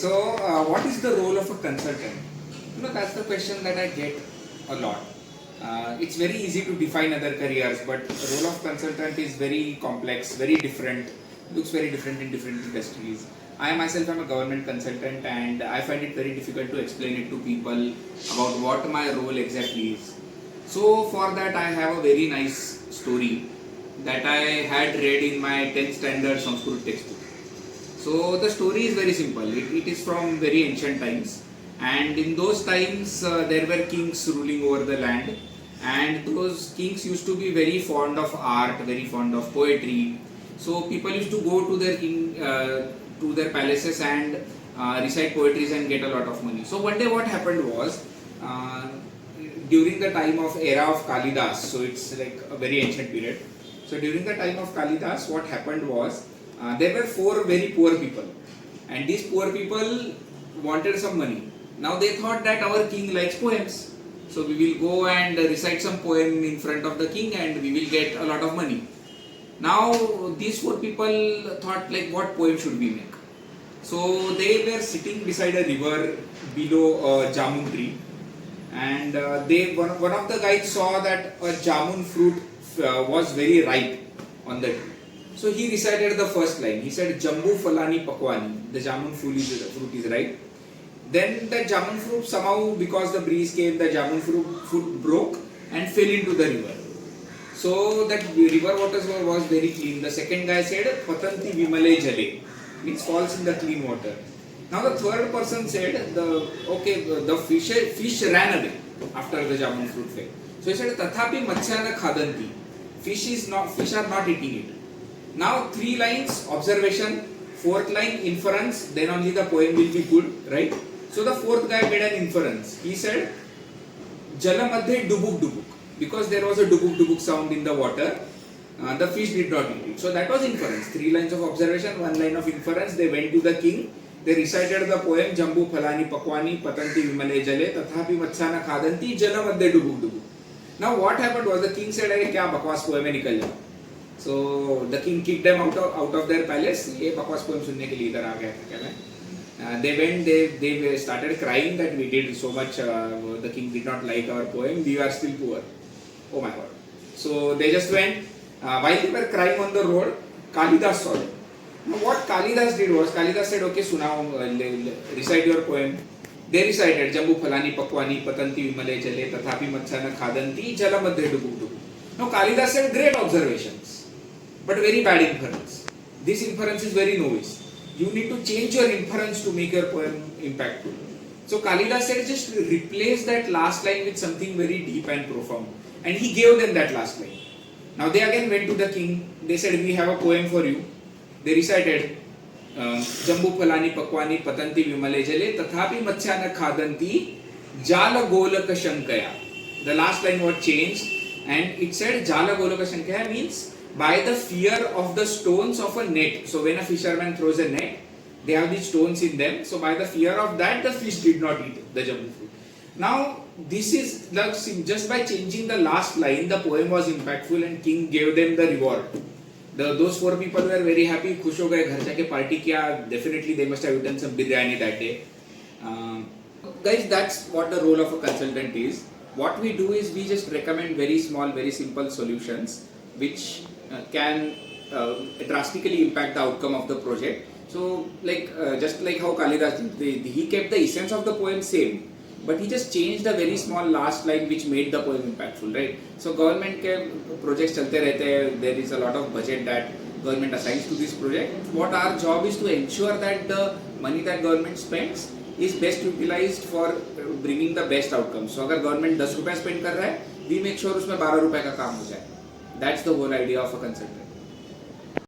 What is the role of a consultant? That's the question that I get a lot. It's very easy to define other careers, but the role of consultant is very complex, very different, looks very different in different industries. I myself am a government consultant, and I find it very difficult to explain it to people about what my role exactly is. So for that, I have a very nice story that I had read in my 10th standard Sanskrit textbook. So the story is very simple. It is from very ancient times, and in those times there were kings ruling over the land, and those kings used to be very fond of art, very fond of poetry. So people used to go to their palaces and recite poetries and get a lot of money. So one day what happened was, during the time of era of Kalidas, so it's like a very ancient period. So during the time of Kalidas, what happened was, there were 4 very poor people, and these poor people wanted some money. Now they thought that our king likes poems, so we will go and recite some poem in front of the king and we will get a lot of money. Now these 4 people thought, like, what poem should we make? So they were sitting beside a river below a jamun tree, and one of the guys saw that a jamun fruit was very ripe on the tree. So he recited the first line. He said, "Jambu falani pakwani." The jamun fruit is ripe. Then the jamun fruit somehow, because the breeze came, the jamun fruit broke and fell into the river. So that river water was very clean. The second guy said, "Patanti vimale jale," means falls in the clean water. Now the third person said, the fish ran away after the jamun fruit fell. So he said, "Tathapi matsyana khadanti." Fish are not eating it. Now 3 lines observation, 4th line inference, then only the poem will be good, right? So the 4th guy made an inference. He said, "Jala madhe dubuk dubuk," because there was a dubuk dubuk sound in the water. The fish did not eat it. So that was inference. 3 lines of observation, 1 line of inference. They went to the king. They recited the poem, "Jambu phalani pakwani patanti vimale jale tathapi matsyana khadanti jala madhe dubuk dubuk." Now what happened was, the king said, "Arey kya bakwas poem hai, nikal jao." So the king kicked them out of their palace. ये बकवास poem सुनने के लिए इधर आ गया था क्या मैं? They went. They started crying that we did so much. The king did not like our poem. We are still poor. Oh my God! So they just went. While they were crying on the road, Kalidas saw them. Now what Kalidas did was, Kalidas said, "Okay, sunao, recite your poem." They recited, "Jambu phalani pakwani patanti vimale jale tathapi matsyana khadanti jala madhe dubuk dubuk." Now Kalidas said, "Great observations, but very bad inference. This inference is very novice. You need to change your inference to make your poem impactful." So Kalidas said, "Just replace that last line with something very deep and profound." And he gave them that last line. Now they again went to the king. They said, "We have a poem for you." They recited, "Jambu phalani pakwani patanti vimale jale tathapi matsyana khadanti jala golaka shankaya." The last line was changed, and it said jala golaka shankaya means by the fear of the stones of a net. So when a fisherman throws a net, they have these stones in them. So by the fear of that, the fish did not eat the jamun fruit. Now this is just by changing the last line, the poem was impactful, and king gave them the reward. Those 4 people were very happy. खुश हो गए, घर जाके party किया. Definitely they must have eaten some biryani that day. Guys, that's what the role of a consultant is. What we do is, we just recommend very small, very simple solutions which can drastically impact the outcome of the project. So just like how Kalidas did, he kept the essence of the poem same, but he just changed the very small last line which made the poem impactful, right? So government के projects चलते रहते हैं. There is a lot of budget that government assigns to this project. What our job is to ensure that the money that government spends is best utilized for bringing the best outcomes. So अगर government 10 रुपए spend कर रहा है, we make sure उसमें 12 रुपए का काम हो जाए. That's the whole idea of a consultant.